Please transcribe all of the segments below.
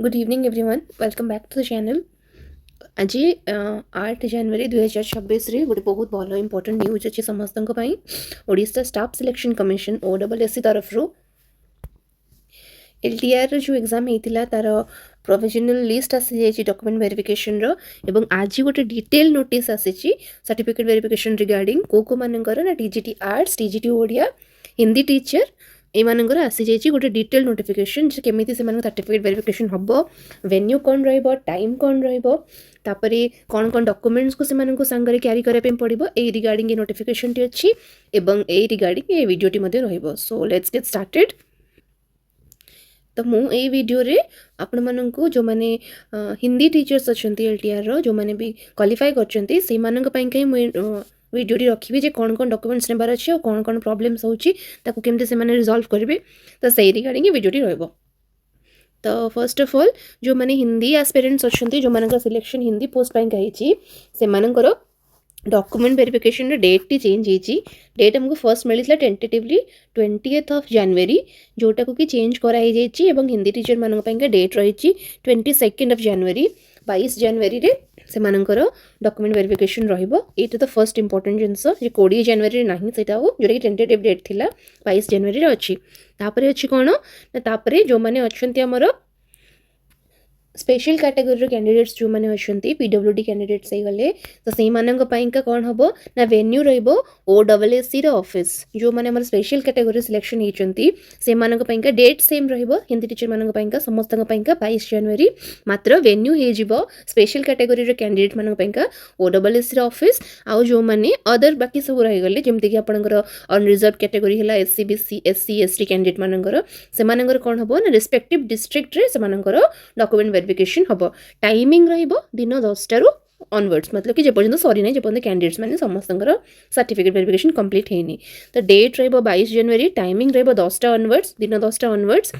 Good evening everyone welcome back to the channel. आज 8 जनवरी 2026 रे गोटे बहुत भल इंपोर्टेंट न्यूज अच्छे समस्त Odisha staff selection commission OSSC तरफ रू LTR जो एग्जाम होता तार प्रोविजनल लिस्ट आसी जाइए डॉक्यूमेंट वेरिफिकेशन रो एवं आज गोटे डिटेल नोटिस आसी सर्टिफिकेट वेरिफिकेशन रिगार्डिंग को मानकर ना TGT arts TGT Odia Hindi teacher एमानकर आसी जाइए गोटे डिटेल नोटिफिकेशन जे केमी से सर्टिफिकेट वेरिफिकेशन हम वेन्यू कौन टाइम कौन तापर कौन कौन डॉक्यूमेंट्स को से सांगरे क्यारी करने पड़ो ए रिगार्डिंग ये नोटिफिकेशन टी अच्छी एवं ए रिगार्डिंग ये वीडियोटी रहिबो। So let's get started. तो मु ए वीडियो रे आपण माननकु जो माने हिंदी टीचर्स अछंती LTR रो जो माने भी क्वालिफाई करछंती से माननक पई कई वीडियोटी रखिबे जे कौन कौन डॉक्यूमेंट्स नेबार अछि और कौन कौन प्रॉब्लम्स होछि ताकू केमते से माने रिजॉल्व करबे तो सही रिगार्डिंग वीडियोटी रहबो। तो फर्स्ट ऑफ ऑल जो माने हिंदी एस्पिरेंट्स अछंती जो मानकर सिलेक्शन हिंदी पोस्ट पई कहिछि से मानकर डॉक्यूमेंट वेरिफिकेशन डेट टी चेंज होती। डेट हमको फर्स्ट मिलता टेंटेटिवली 20th ऑफ जनवरी जोटा को कि चेंज कराई जाइए एवं हिंदी टीचर मानक डेट रही 22nd ऑफ जनवरी 22 जनवरी रे से मानकर डॉक्यूमेंट वेरिफिकेशन रहिबो। एटा तो फर्स्ट इंपोर्टेंट जिनस जे 20 जनवरी नाही सेटा हो जोटा कि टेंटेटिव डेट थिला 22 जनवरी रे अछि। तापरे अछि कोन ना तापरे जो माने अछंती हमर स्पेशल कैटेगरी कैंडिडेट्स जो मैंने अच्छा PWD कैंडिडेट्स गले तो से का कौन हम ना वेन्यू OSSC ऑफिस जो मैंने स्पेशल कैटेगरी सिलेक्शन होती से डेट सेम हिंदी टीचर मानक समस्त 22 जनवरी मात्र वेन्यू हो स्पेशल कैटेगरी कैंडिडेट मानक OSSC ऑफिस आउ जो मैंने अदर बाकी सब रहीगले जमीक आपंकर अनरिजर्व कैटेगरी है SC BC SC ST candidate मानकर से कौन हम ना रिस्पेक्टिव डिस्ट्रिक्ट रे डॉक्यूमेंट वेरिफिकेशन हम टाइमिंग दिन 10 रु ऑनवर्ड्स मतलब कि जेपर्यंत सरी ना जेपर्यंत कैंडिडेट्स मैंने समस्त सर्टिफिकेट वेरिफिकेशन कंप्लीट है तो डेट 22 जनवरी टाइमिंग 10 ऑनवर्ड्स दिन 10 ऑनवर्ड्स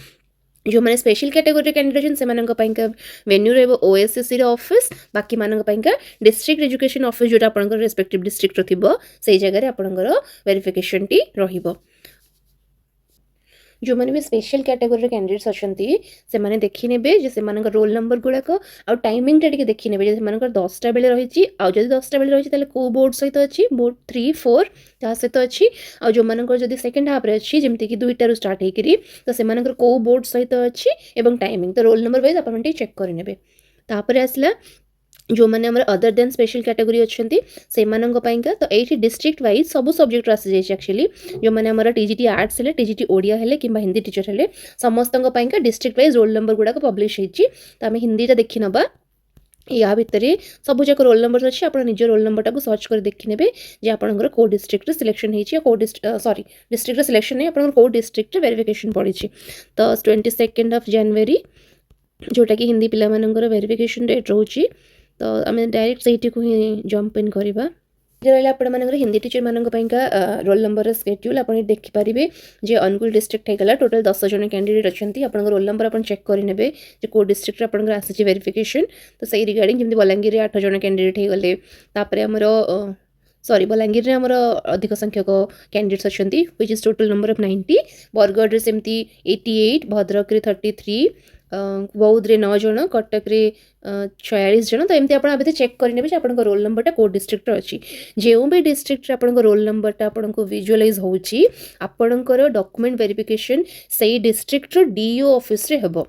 जो मैंने स्पेशल कैटेगरी कैंडिडेट से वेन्यू OSSC ऑफिस बाकी मानक डिस्ट्रिक्ट एजुकेशन ऑफिस जोटा आपंकर रेस्पेक्टिव डिस्ट्रिक्ट थी से जगह आपंकर वेरिफिकेशन टी रहिबो। जो मैंने भी स्पेशल कैटेगरी कैंडिडेट्स अच्छी से मैंने देखी ने से रोल नंबर गुड़ाक आउ टाइमिंग टे देखी ने 10टा बेले रही आदि 10टा बेले रही कौ बोर्ड सहित अच्छी बोर्ड 3 4 ता सहित अच्छी आ जो मानकर सेकेंड हाफ रे अच्छी जमीक कि 2टारू स्टार्ट होकर तो से कौ बोर्ड सहित अच्छी एवं टाइमिंग तो रोल नंबर वाइज आप चेक करेंगे। तापर आसला जो मैंने अदर देन स्पेशल कैटेगरी अच्छा से तो ये डिस्ट्रिक्ट वाइज सब सब्जेक्ट आसी जाइए एक्चुअली जो मैंने TGT आर्ट्स है TGT ओडिया है कि हिंदी टीचर है समस्त डिस्ट्रिक्ट वाइज रोल नंबर गुड़ाक पब्लिश होती तो आम हिंदीटा देखी नवा या भितर सब जाक रोल नंबर अच्छी आप निज रोल नंबर टाक सर्च कर देखने जे आपंकर कौ डिस्ट्रिक्ट सिलेक्शन होती सॉरी डिस्ट्रिक्ट सिलेक्शन नहीं आप कौ डिस्ट्रिक्ट वेरिफिकेशन पड़ी तो 22nd ऑफ जनवरी जोटा कि हिंदी पिला वेरिफिकेशन डेट रोचे तो आम डायरेक्ट से ही जंप इन करवा रहा आप हिंदी टीचर मानक रोल नंबर स्केड्यूल आप देखिपारे जे अनुगुल डिस्ट्रिक्ट होगा टोटल 10 जन कैंडिडेट अच्छा आप रोल नंबर आप चेक करेंगे कौ डिस्ट्रिक्ट आप आसी वेरिफिकेशन तो सही रिगार्डिंग जमी बलांगीर 8 जन कैंडिडेट होगले आमर सॉरी बलांगीर में आमर अधिक संख्यक कैंडिडेट्स अच्छा which is total number of 90 Bargarh सेमती 88 भद्रक 33 बौद्ध रे 9 जन कटक रे 46 जन तो एमती आप चेक करेंगे आप रोल नंबरटा कौ डिस्ट्रिक्ट अच्छी जो भी डिस्ट्रिक्ट आप रोल नंबरटा आपको विजुअलाइज होची आपणकर डॉक्यूमेंट वेरिफिकेशन से डिस्ट्रिक्ट DO ऑफिस रे हेबो।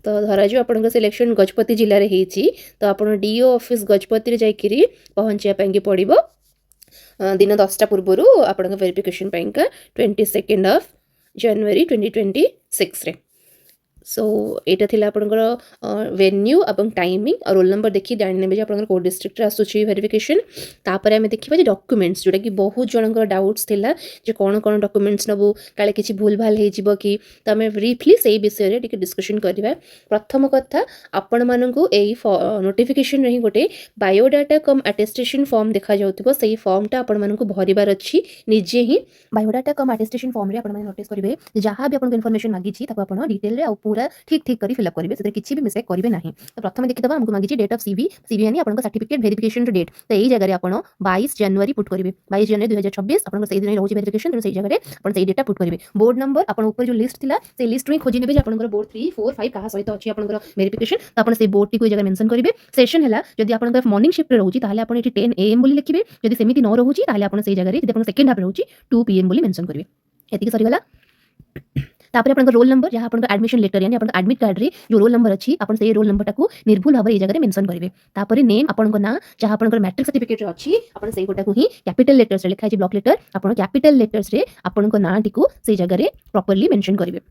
तो धरा जो आप सिलेक्शन गजपति जिले में होती तो आप DO ऑफिस गजपति जाकि पहुँचापी पड़ो दिन 10टा पूर्वर आप वेरिफिकेशन 22nd ऑफ जनवरी 2026 रे। सो यहाँ थी आपंकर वेन्यू और टाइमिंग और रोल नंबर देखिए जाने आप कौ डिस्ट्रिक्ट आसूसी वेरिफिकेशन तापर आम देखा डॉक्यूमेंट्स जोटा कि बहुत जन डाउट्स थिला जे कौन कौन डॉक्यूमेंट्स नबू काले किसी भूल भाल हो कि तो आम ब्रीफली से विषय टे डिस्कशन करवा। प्रथम कथा आपण मानू नोटिफिकेशन रही गोटे बायोडाटा कम अटेस्टेशन फॉर्म देखा जाउथिबो से फॉर्मटा आपण मानू भरिबार अच्छी निजे ही बायोडाटा कम अटेस्टेशन फॉर्म रे आपण नोटिस करेंगे जहाँ भी आपको इनफॉरमेशन मागी ताको आपण डिटेल रे पूरा ठीक ठीक करी फिलअप करेंगे से किसी भी मिस्टेक करेंगे ना। तो प्रथम देखीदे आमको मागिଛି डेट ऑफ सीवी सीवी यानी आपन सर्टिफिकेट वेरिफिकेशन डेट तो यही जगह आपन 22 जनवरी पुट करेंगे 22 जनवरी 2026 आपन सही दिन रहउची वेरिफिकेशन तो सही जगह आपन सही डेटा पुट करेंगे। बोर्ड नंबर आपन ऊपर जो लिस्ट थिला से लिस्ट में खोजी नेबे जे आपन बोर्ड 3 4 5 कहा सहित अछि आपन वेरिफिकेशन तो आपन से बोर्ड टी को जगह मेंशन करेंगे। सेशन हैला जदी आपन मॉर्निंग शिफ्ट रहउची ताले आपन एटी 10 AM बोली लिखिबे जदी सेमिति न रहउची ताले आपन सही जगह रे जदी आपन सेकंड हाफ रहउची 2 PM बोली मेंशन करेंगे। एतिकी सरी गला तापर आपन रोल नंबर जहां आपन एडमिशन लेटर यानी आपन एडमिट कार्ड रे जो रोल नंबर अछि आपन से रोल नंबर टाकू निर्भुल भाबरे ए जगह रे मेंशन करिवे। तापर नेम आपन को ना जहां आपन मैट्रिक सर्टिफिकेट रे अछि आपन सेही गोटा को ही कैपिटल लेटर्स रे लिखा अछि ब्लॉक लेटर आपन कैपिटल लेटर्स रे आपन को ना टिकू सेही जगह रे प्रॉपर्ली मेंशन करिवे।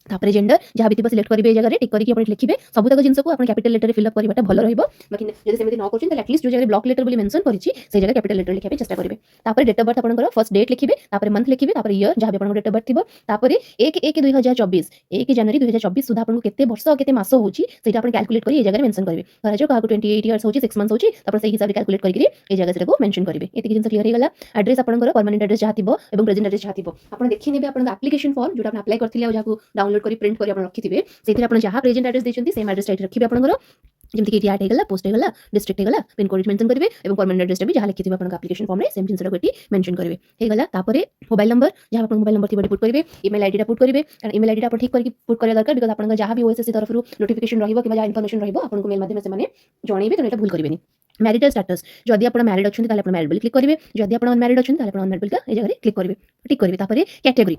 तापर जेंडर जहां भी सिलेक्ट करिवे ए जगह रे टिक करके आपन लिखिबे सब तक जिंस को आपन कैपिटल लेटर रे फिल अप करबाटा भलो रहइबो बाकी जदि सेमिति न करछिन त एटलीस्ट जो जगह ब्लॉक लेटर बोली मेंशन करिछि से जगह कैपिटल लेटर लिखिबे चेष्टा करिवे। तापर डेट ऑफ बर्थ आपन फर्स्ट डेट लिखिबे तापर मंथ लिखिबे तापर ईयर जहां भी आपन डेट ऑफ बर्थ थिबो तापर 1/1/2024 1 जनवरी 2024 सुधा आपन केते वर्ष केते मास होउची सेटा आपन कैलकुलेट करी ए जगह रे मेंशन करिवे। धरा जो का 28 इयर्स होउची 6 मंथ्स होउची तापर सेही हिसाब रे कैलकुलेट करी ए जगह से को मेंशन करिवे। एतिकी जिंस क्लियर हे गला। एड्रेस आपन परमानेंट एड्रेस जहां थिबो एवं प्रेजेंट एड्रेस जहां थिबो आपन देखि नेबे आपन एप्लीकेशन फॉर्म जोटा आपन अप्लाई करथिले जहां डाउनलोड करी प्रिंट करी आपन रखिथिबे सेथि आपन जहां प्रेजेंट एड्रेस देछंती सेम एड्रेस टाइप रखिबे आपन जेमति कि एटी गला पोस्ट गला डिस्ट्रिक्ट गला पिन कोड मेंशन करिवे एवं परमानेंट एड्रेस भी जहां लिखिथिबे आपन एप्लीकेशन फॉर्म रे सेम जिंस रखि मेंशन करिवे। हे गला तापर मोबाइल नंबर जहां आपन मोबाइल नंबर थिबे पुट करिवे ईमेल आईडी टा पुट करिवे कारण ईमेल आईडी टा आपन ठीक करके पुट करिया दरकार बिकॉज़ आपन जहां भी ओएसएससी तरफ रु नोटिफिकेशन रहिबो कि जहां इंफॉर्मेशन रहिबो आपन को मेल माध्यम से माने जणैबे तो एटा भूल करिवेनी। मैरिटल स्टेटस जदि आपन मैरिड अछंती ताले आपन मैरिड बोली क्लिक करिवे जदि आपन अनमैरिड अछंती ताले आपन अनमैरिड बोली ए जगह रे क्लिक करिवे टिक करिवे। तापर कैटेगरी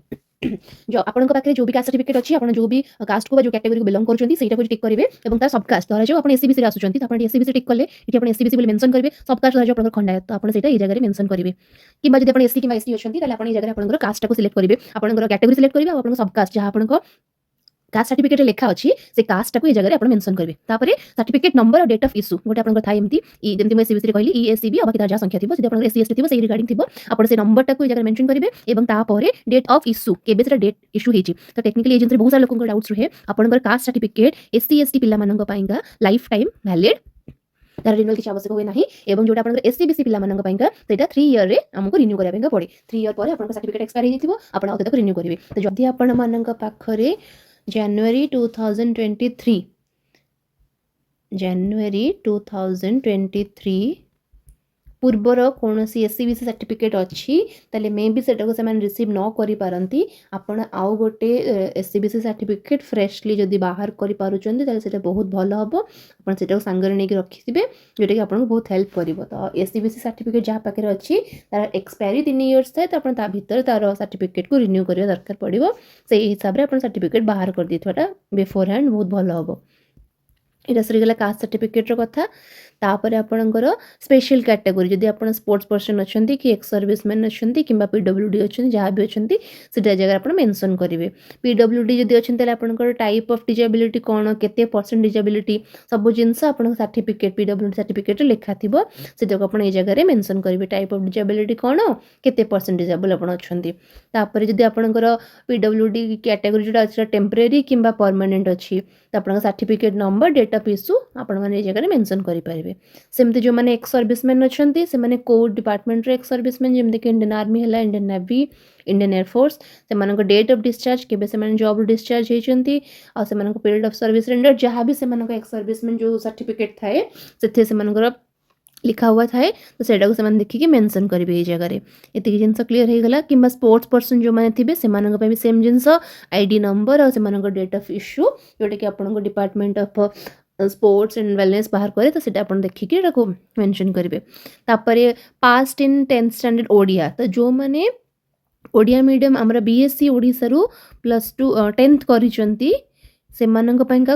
जो आपन पाखे जो भी कास्ट सर्टिफिकेट अछि आपन जो भी कास्ट को जो कैटेगरी को बिलोंग करछंती सेटा को टिक करिवे एवं तार सब कास्ट धरा जो आपन एससीबीसी रे आसुचंती त आपन एससीबीसी टिक करले इठी आपन एससीबीसी बोली मेंशन करिवे सब कास्ट धरा जो आपन खंडायत तो आपन सेटा ए जगह रे मेंशन करिवे। किबा जदि आपन एससी किबा एसटी अछंती ताले आपन ए जगह रे आपन कास्ट को सिलेक्ट करिवे आपन कैटेगरी सिलेक्ट करिवे आपन सब कास्ट जहां आपन कास्ट सर्टिफिकेट लिखा अछि से कास्ट को ए जगह रे आपन मेंशन करिवे। तापर सर्टिफिकेट नंबर और डेट ऑफ इश्यू गोटे आपन थाई एमती ई जेमती मैं एससीबीसी रे कहली ई एससीबी बाकी तार जा संख्या थिबो जदि आपन एससी एसटी थिबो सेही रिगार्डिंग थिबो आपन से नंबर टा को ए जगह मेंशन करिवे एवं तापर डेट ऑफ इश्यू केबे से डेट इश्यू हेची तो टेक्निकली एजेंसी बहुत सारा लोगन को डाउट्स रहे आपन कास्ट सर्टिफिकेट एससी एसटी पिला मानन पाइंगा लाइफ टाइम वैलिड तार रिन्यूअल किछ आवश्यक होय नाही एवं जोटा आपन एससीबीसी पिला मानन पाइंगा सेटा 3 ईयर रे हमको रिन्यू करिया पाइंगा पड़े 3 ईयर पर आपन सर्टिफिकेट एक्सपायर हे थिबो आपन आउ तक रिन्यू करिवे। तो जदि आपन मानन पाखरे जनवरी 2023 पूर्वर कौन सी एससीबीसी सर्टिफिकेट अच्छी ताले मे भी सेटा को से माने रिसीव न करि पारंती आपण आउ गोटे एससीबीसी सर्टिफिकेट फ्रेशली जदी बाहर करि पारुचंदी ताले सेटा बहुत भलो हबो आपण सेटा को संग रे नै कि रखिथिबे जेटा कि आपण को बहुत हेल्प करिवो। तो एससीबीसी सर्टिफिकेट जहा पाके अच्छी तार एक्सपायरी 3 इयर्स थाए तो आपण ता भीतर तार सर्टिफिकेट को रिन्यू करिया दरकार पड़िवो सेही हिसाब रे आपण सर्टिफिकेट बाहर कर दिथवाटा बिफोर हैंड बहुत भलो हबो। एटा सरीगला कास्ट सर्टिफिकेट रो कथा। तापर आपणकर स्पेशल कैटेगरी जदि आप स्पोर्ट्स पर्सन अच्छा कि एक्स सर्विसमैन अच्छा कि पीडब्ल्यूडी अच्छा जहाँ भी अच्छा से जगह आप मेंशन करेंगे। पीडब्ल्यूडी जदि अच्छा आपंकर टाइप ऑफ डिजेबिलिटी कौन केते परसेंट डिजेबिलिटी सब जिनस आप सर्टिफिकेट पीडब्ल्यूडी सर्टिफिकेट लिखा थी से आप जगह मेंशन करेंगे टाइप ऑफ डिजेबिलिटी कौन केते परसेंट डिजेबल आप अच्छा। तापर जदि आपंकर पीडब्ल्यूडी कैटेगरी जो अच्छा टेम्परेरी कि परमानेंट अच्छी तो आप certificate number date of issue आपण मैंने जगह मेंशन करेंगे। सेमती जो मैंने एक्स सर्विसमैन अच्छा से मैंने को डिपार्टमेंट एक्स सर्विसमैन जमी कि इंडियन आर्मी है इंडियन नेवी इंडियन एयरफोर्स से डेट ऑफ डिस्चार्ज केबे से जॉब डिस्चार्ज होती पीरियड ऑफ सर्विस रेंडर जहाँ भी से एक्स सर्विसमैन जो सर्टिफिकेट थाए से लिखा हुआ थाए तो सेटा को देखिए मेंशन करेंगे ये जगह एतिक जिनस क्लीयर हो गला। कि स्पोर्ट्स पर्सन जो मैंने थे से भी सेम जिनस आईडी नंबर और से डेट ऑफ इश्यू जोटा कि आपन department of sports and wellness बाहर करे तो सेटा अपन देखिए एटा मेंशन करेंगे। तापर पास्ट इन 10th स्टैंडर्ड ओडिया तो जो मैंने ओडिया मीडियम आमर बीएससी ओडिसा रु +2 10th करिसंती से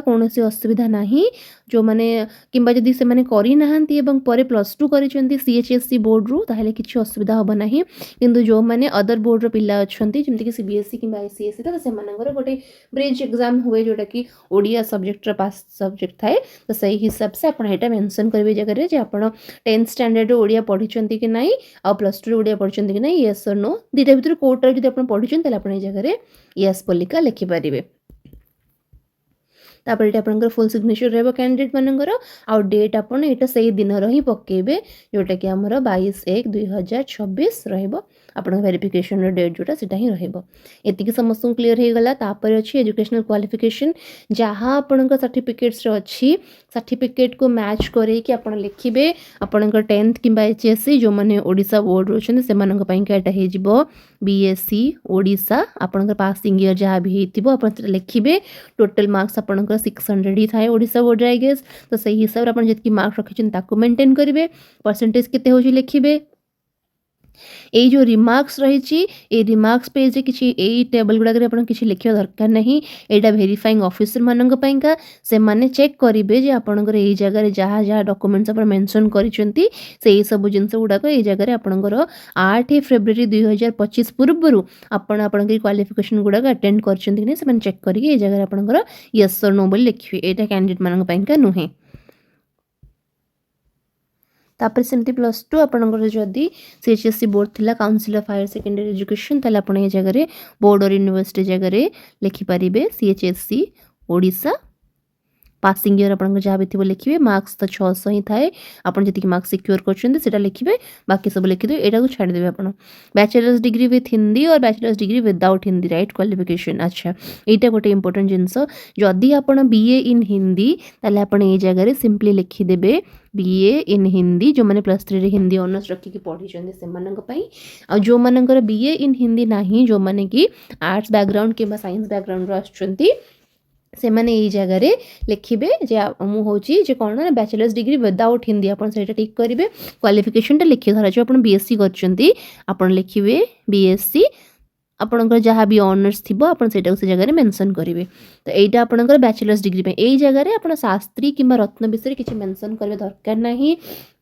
कौन असुविधा नहीं जो मैंने किंबा जदि से माने करी नाहंती एवं परे +2 करिसंती सीएचएससी बोर्ड रु ताहेले किछि असुविधा होबा नहीं किंतु जो मैंने अदर बोर्ड रो पिल्ला अछंती जेमति कि सीबीएसई किंबा आईसीएसई तो से गोटे ब्रिज एग्जाम हुए जोटा कि ओडिया सब्जेक्ट रो पास सब्जेक्ट थाए तो सही हिसाब से आपण एटा मेंशन करबे जगह रे जे आपण 10th स्टैंडर्ड ओडिया पढिचंती कि नाही आ +2 ओडिया पढिचंती कि नाही यस और नो दिटा भीतर कोटा जदि आपण पढिचंती ताले आपण ए जगह रे यस बोलिका लिखि परिबे। तापर ये आपन फुल सिग्नेचर रहबो कैंडिडेट मानकर आउ डेट आपन एटा सही दिन रही पकेबे जोटा कि हमर 22/1/2026 रहबो। आपन वेरिफिकेशन डेट जोटा सेटा ही रहइबो एतिकी समस्त क्लियर हे गला तापर अछि एजुकेशनल क्वालिफिकेशन जहाँ आपन सर्टिफिकेट्स रो अछि सर्टिफिकेट को मैच करे कि आपन लिखिबे आपन 10th किबा एचएससी जो माने ओडिसा बोर्ड रो छन से मानक पई केटा हे जिवो बीएससी ओडिसा आपन पासिंग ईयर जहाँ भी हेतिबो आपन सेटा लिखिबे टोटल मार्क्स आपन 600 ही थाए ओडिसा बोर्ड आई गेस तो सही हिसाब रे आपन जतकी मार्क्स रखिछन ताको मेंटेन करिवे परसेंटेज केते होची लिखिबे এই जो रिमार्क्स रही ए रिमार्क्स पेज रे किछि एई टेबल गुडा करे आपण किछि लिखिया दरकार नहीं एटा वेरीफाइंग ऑफिसर मानक पइका से माने चेक करिवे जे आपणकर एई जगह रे जहाँ जहाँ डॉक्यूमेंट्स आपण मेंशन करिसेंती सेई सब जिंस गुडा को एई जगह रे आपणकर 8 फेब्रुआरी 2025 पूर्वरु आपण आपणकर क्वालिफिकेशन गुडा अटेंड करछंती कि से माने चेक करिके एई जगह रे आपणकर यस और नो बोल लिखिवे एटा कैंडिडेट मानक पइका नुहे तापर सेमती +2 आपनकर जदी सीएचएससी बोर्ड थिला council of higher secondary education ताले आपण ए जगह रे बोर्ड और यूनिवर्सिटी जगह रे लिखि परिबे सीएचएससी ओडिसा पासिंग ईयर आपन जहाँ भी थी लिखिए मार्क्स तो 600 ही थाए आपन जति मार्क्स सिक्योर करछन सेटा लिखिबे बाकी सब लिखि दे एटा को छाड़ देबे आपन बैचलर्स डिग्री विथ हिंदी और bachelors degree without Hindi right qualification अच्छा एटा गोटे इंपोर्टेंट जिंस जदि आपन बीए इन हिंदी ताले आपन ए जगह रे सिंपली लिखि देबे बीए इन हिंदी जो माने +3 रे हिंदी ऑनर्स रखी की पढ़ी चंदी से मानक पई आ जो मानकर बीए इन हिंदी नाही जो माने की आर्ट्स बैकग्राउंड के साइंस बैकग्राउंड रो आछंती से माने एई जगह रे लिखिबे जे मु होची जे कोन ना बैचलर्स डिग्री विदाउट हिंदी अपन सेटा टिक करिवे क्वालिफिकेशन टा लिखि धरा जो अपन बीएससी करचंती अपन लिखिबे बीएससी आपणकर जहाँ भी ऑनर्स थिबो आपण सेटा से जगह रे मेंशन करिवे तो एटा आपणकर बैचलर्स डिग्री पे एई जगह रे आपण शास्त्री किबा रत्न विषय किछि मेंशन करबे दरकार नाही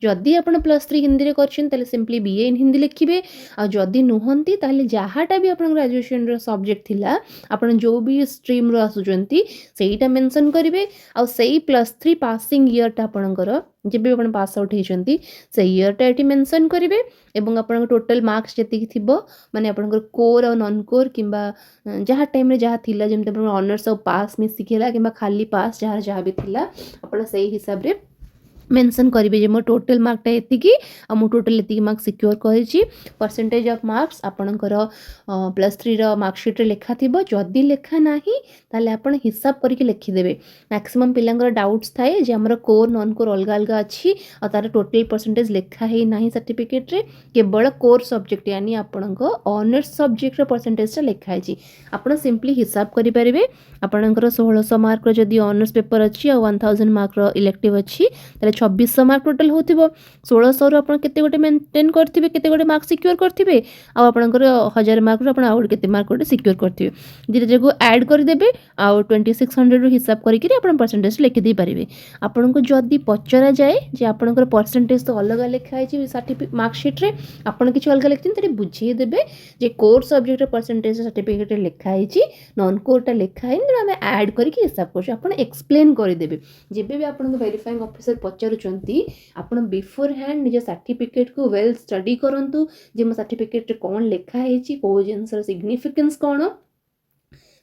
जदि आपण +3 हिंदी रे करछन तले सिंपली बीए इन हिंदी लिखिबे आ जदि नुहंती ताले जहाटा भी आपण ग्रेजुएशन रो सब्जेक्ट थिला आपण जो भी स्ट्रीम रो आसुचंती सेईटा मेंशन करिवे आ सेई +3 पासिंग ईयर टा आपणकर जेबे आपण पास आउट हेचंती से ईयर टा एटी मेंशन करिवे एवं आपण टोटल मार्क्स जति थिबो माने आपण कोर और नॉन कोर किबा जहाँ टाइम रे जहाँ थिला जेमते आपण ऑनर्स और पास मिस सिखेला किबा खाली पास जहाँ भी थिला आपण सही हिसाब रे मेंशन करिवे जे मो टोटल मार्क टा एतिकी आ मो टोटल एतिकी मार्क सिक्योर करिछि परसेंटेज ऑफ मार्क्स आपणकर +3 रो मार्कशीट रे लेखा थिबो जदि लेखा नाही ताले आपण हिसाब करके लिखि देबे मैक्सिमम पिलांगर डाउट्स थाए जे हमर कोर नॉन कोर अलग अलग अछि आ तार टोटल परसेंटेज लेखा हे नाही सर्टिफिकेट रे केवल कोर सब्जेक्ट यानी आपणको ऑनर्स सब्जेक्ट रो परसेंटेज टा लेखा अछि आपण सिंपली हिसाब करि परिबे आपणकर 1600 मार्क रो जदि ऑनर्स पेपर अछि आ 1000 मार्क रो इलेक्टिव अछि ताले 2600 मार्क टोटल होथिबो 1600 रो आपण केते गोटे मेंटेन करथिबे केते गोटे मार्क सिक्योर करथिबे आ आपणकर 1000 मार्क रो आपण आउट केते मार्क गोटे सिक्योर करथिबे धीरे जगो ऐड कर देबे आ 2600 रो हिसाब करिकरी आपण परसेंटेज लिखि दे परिबे आपणको जदी पचरा जाय जे आपणकर परसेंटेज तो अलग लिखा है सर्टिफिकेट मार्कशीट रे आपण किछ अलग लिखथिन तरे बुझी देबे जे कोर सब्जेक्ट रे परसेंटेज सर्टिफिकेट रे लिखा है नॉन कोर टा लिखा है हम ऐड करके हिसाब करछ आपण एक्सप्लेन कर देबे जेबे भी आपण वेरीफाइंग ऑफिसर पचारुचंती आपण बिफोर हैंड निज सर्टिफिकेट को वेल स्टडी करंतु जे मो सर्टिफिकेट रे कोन लिखा है को जिनसर सिग्निफिकेंस कोन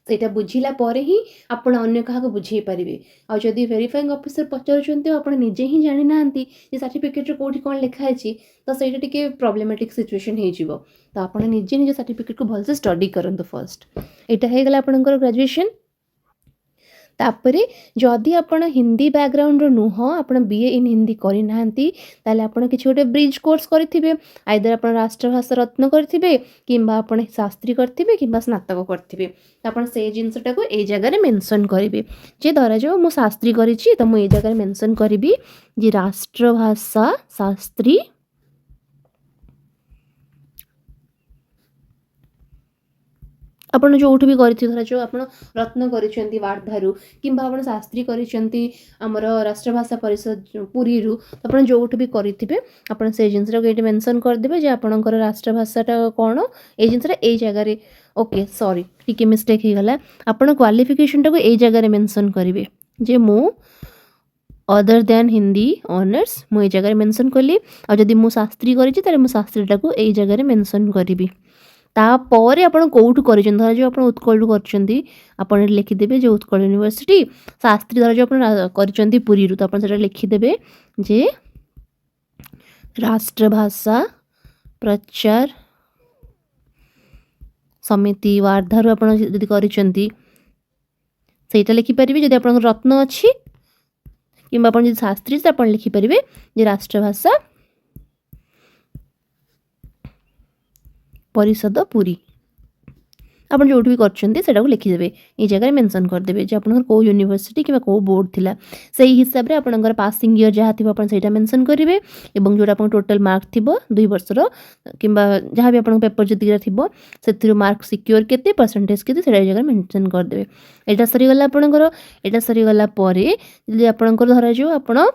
सेटा बुझिला परे ही आपण अन्य काहा बुझे पारिबे आ जदी वेरीफाइंग ऑफिसर पचारुचंती आपण निजे ही जानि नांती जे सर्टिफिकेट रे कोठी कोन लिखा है तो सेटा टिके प्रॉब्लमेटिक सिचुएशन हे जिवो तो आपण निजे निज सर्टिफिकेट को भल से स्टडी करंतु फर्स्ट एटा हे गला आपणकर ग्रेजुएशन तापरे जदि आपण हिंदी बैकग्राउंड रो नुह आपण बीए इन हिंदी करि नांती ताले आपण किछ गोटे ब्रिज कोर्स करथिबे आइदर आपण राष्ट्रभाषा रत्न करथिबे किंबा आपण शास्त्री करथिबे किंबा स्नातक करथिबे आपण से जिंसटा को ए जगह रे मेंशन करिवे जे धरा जो मु शास्त्री करिछि त मु ए जगह रे मेंशन करिवि जे राष्ट्रभाषा शास्त्री आपण जो भी करथि धरा जो आपण रत्न करिसेंती वार्धारू किंबा आपण शास्त्री करिसेंती हमर राष्ट्रभाषा परिषद पुरी रु आपण जो भी करिथिबे आपण से जिंसरा को एटी मेंशन कर देबे जे आपणकर राष्ट्रभाषाटा कोन ए जिंसरा ए जगह रे ओके सॉरी टिके मिस्टेक हे गला आपण क्वालिफिकेशन टा को ए जगह रे मेंशन करिवे जे मु अदर देन हिंदी ऑनर्स मु ए जगह रे मेंशन करली आ जदी मु शास्त्री करिछि ताले मु शास्त्रीटा को ए जगह रे मेंशन करिवि तापर आपण कोउठ करिछन धरा जो आपण उत्कल करछंती आपण लिखि देबे जे उत्कल यूनिवर्सिटी शास्त्री धरा जो आपण करछंती पुरी रु तो आपण सेटा लिखि देबे जे राष्ट्रभाषा प्रचार समिति वार्धारू आपण जदि करिसेंती सेटा लिखि परिबे। जदि आपण रत्न अछि किंबा आपण जदि शास्त्री से आपण लिखि परिबे जे राष्ट्रभाषा परिषद पुरी आपण जो भी करछंती सेटा को लिखिदेबे। ये जगह मेंशन करदेबे जे आपनकर को यूनिवर्सिटी किबा को बोर्ड थिला सेही हिसाब रे आपनकर पासिंग ईयर जहा थिबो आपण सेटा मेंशन करिवे एवं जोटा आपण टोटल मार्क थिबो 2 वर्षर किंबा जहा भी आपण पेपर जति थिबो सेथिरो मार्क सिक्योर केते परसेंटेज केते सेटा जगह मेंशन करदेबे। एटा सरी गला आपनकर एटा सरी गला परे जदि आपनकर धरा जो आपण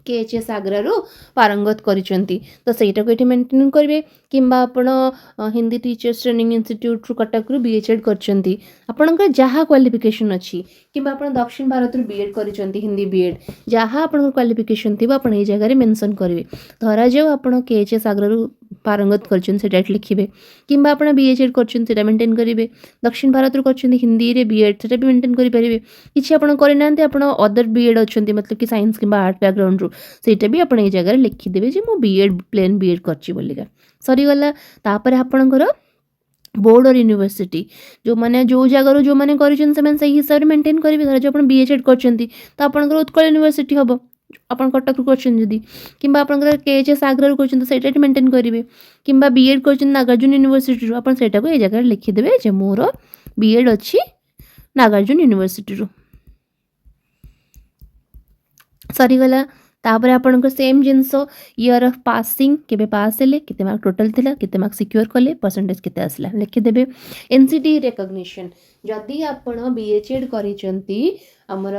KHS आग्रारू पारंगत करिसेंती तो सेटा को एठी मेंटेन करिवे किंबा आपण हिंदी टीचर्स ट्रेनिंग इंस्टीट्यूट रु कटक रु बीएचएड करछंती आपणकर जहा क्वालिफिकेशन अछि किंबा आपण दक्षिण भारत रु बीएड करिसेंती हिंदी बीएड जहा आपण क्वालिफिकेशन थिबा आपण ए जगह रे मेंशन करिवे। धरा जो आपण KHS आग्रारू पारंगत करछन सेटा लिखिबे किंबा आपण बीएचएड करछन सेटा मेंटेन करिवे। दक्षिण भारत रु करछन हिंदी रे बीएड सेटा भी मेंटेन करि परिवे। किछि आपण करि नांते आपण अदर बीएड अछंती मतलब कि साइंस किंबा आर्ट बैकग्राउंड रु सेटा भी आपण ए जगह लिखिदेबे जे मो बीएड प्लेन बीएड करछि बोलिका सरी गला। तापर आपणकर बोर्ड और यूनिवर्सिटी जो माने जो जगह जो माने करिसेन से सही हिसाब रे मेंटेन करिवे। धर जो आपण बीएचएड करछंती तो आपणकर उत्कल यूनिवर्सिटी हबो आपण कटक रु करछन जदी किंबा आपणकर KHS आग्रा रु करछन तो सेटा मेंटेन करिवे किंबा बीएड करछन नागार्जुन यूनिवर्सिटी रु आपण सेटा को ए जगह लिखिदेबे जे मोर बीएड अछि नागार्जुन यूनिवर्सिटी रु सरी गला। तापर आपन same genus year of passing केबे पास हेले केते मार्क टोटल थिला केते मार्क सिक्योर कले परसेंटेज केते आसला लिखिदेबे। एनसीटी रिकॉग्निशन जदि आपण बीएचएड करिसेंती हमर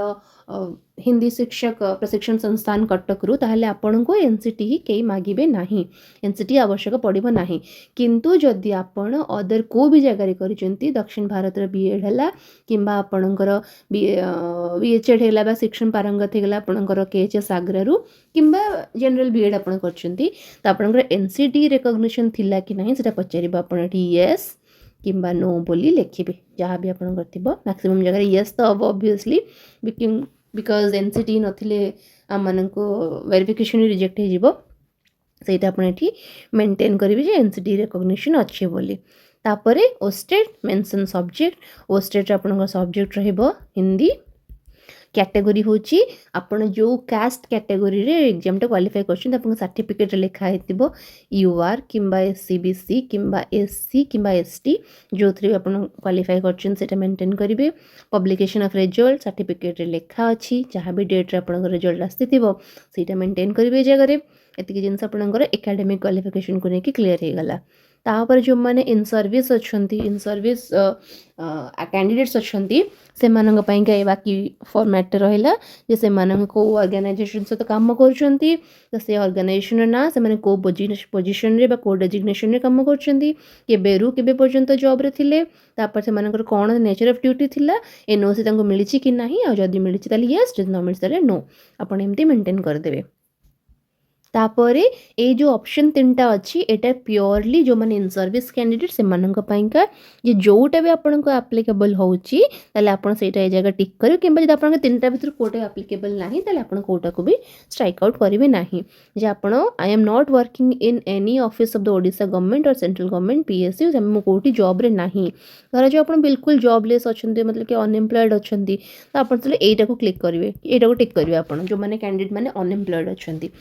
हिंदी शिक्षक प्रशिक्षण संस्थान कटक रु ताहले आपण को एनसीटी ही केई मागिबे नाही एनसीटी आवश्यक पड़िबो नाही किंतु जदि आपण अदर को भी जगह रे करिसेंती दक्षिण भारत रे बीएड हला किंबा आपणकर बीएचएड हेला बा शिक्षण पारंगत हेला आपणकर KHS आग्रा रु किंबा जनरल बीएड आपण करछंती त आपणकर एनसीटी रिकॉग्निशन थिला कि नाही सेटा पचारिबा आपण यस किंबा नो बोली लिखिबे जहाँ भी आपण करथिबो मैक्सिमम जगह यस तो ऑब्वियसली बिकॉज एनसीटी नथिले आम माननको वेरिफिकेशन रिजेक्ट हे जिवो सेटा आपण एठी मेंटेन करिवे जे एनसीटी रिकॉग्निशन अच्छे बोली। तापरे ओस्टेट मेंशन सब्जेक्ट ओस्टेट आपण सब्जेक्ट रहइबो हिंदी कैटेगरी होची आपण जो कास्ट कैटेगरी रे एग्जाम टा क्वालिफाई करछन आपण सर्टिफिकेट लेखा हेतिबो यूआर किंबा एससीबीसी किंबा एससी किंबा एसटी जो थ्री आपण क्वालिफाई करछन सेटा मेंटेन करिवे। पब्लिकेशन ऑफ रिजल्ट सर्टिफिकेट रे लेखा अछि जहाँ भी डेट रे आपण रिजल्ट आस्तिथिबो सेटा मेंटेन करिवे जगह रे एतिकी जिंस आपण एकेडमिक क्वालिफिकेशन को नेकी क्लियर हे गला। तापर जो माने इन सर्विस अच्छी इन सर्विस कैंडिडेट्स अच्छी से बाकी फॉर्मेट रहा जे से को ऑर्गेनाइजेशन सहित काम करछंती तो से ऑर्गेनाइजेशन ना से माने को पोजीशन रे बा को डेजिग्नेशन रे काम करछंती केबेरु केबे पर्यंत जॉब रे थिले तापर से मानकर कोन नेचर ऑफ ड्यूटी थिला एनओसी तांको मिलिछि कि नाही आ जदी मिलिछि ताली यस जदी न मिलिछि ताले नो आपण एमती मेंटेन कर देबे। तापरे ए जो ऑप्शन तीनटा अच्छी एटा प्योरली जो माने इन सर्विस कैंडिडेट से मानक पाइका जे जोटा भी आपन को एप्लीकेबल होउची ताले आपन सेटा ए जगह टिक करियो किंबा जदी आपन तीनटा भीतर कोटा एप्लीकेबल नाही ताले आपन कोटा को भी स्ट्राइक आउट करिवे नाही जे आपन I am not working in any office of the Odisha government और सेंट्रल गवर्नमेंट पीएसयू हम कोठी जॉब रे नाही धर जो आपन बिल्कुल जॉबलेस अछंती मतलब कि अनएम्प्लॉयड अछंती तो आपन तले एटा को क्लिक करिवे एटा को टिक करिवे आपन जो माने कैंडिडेट माने अनएम्प्लॉयड अछंती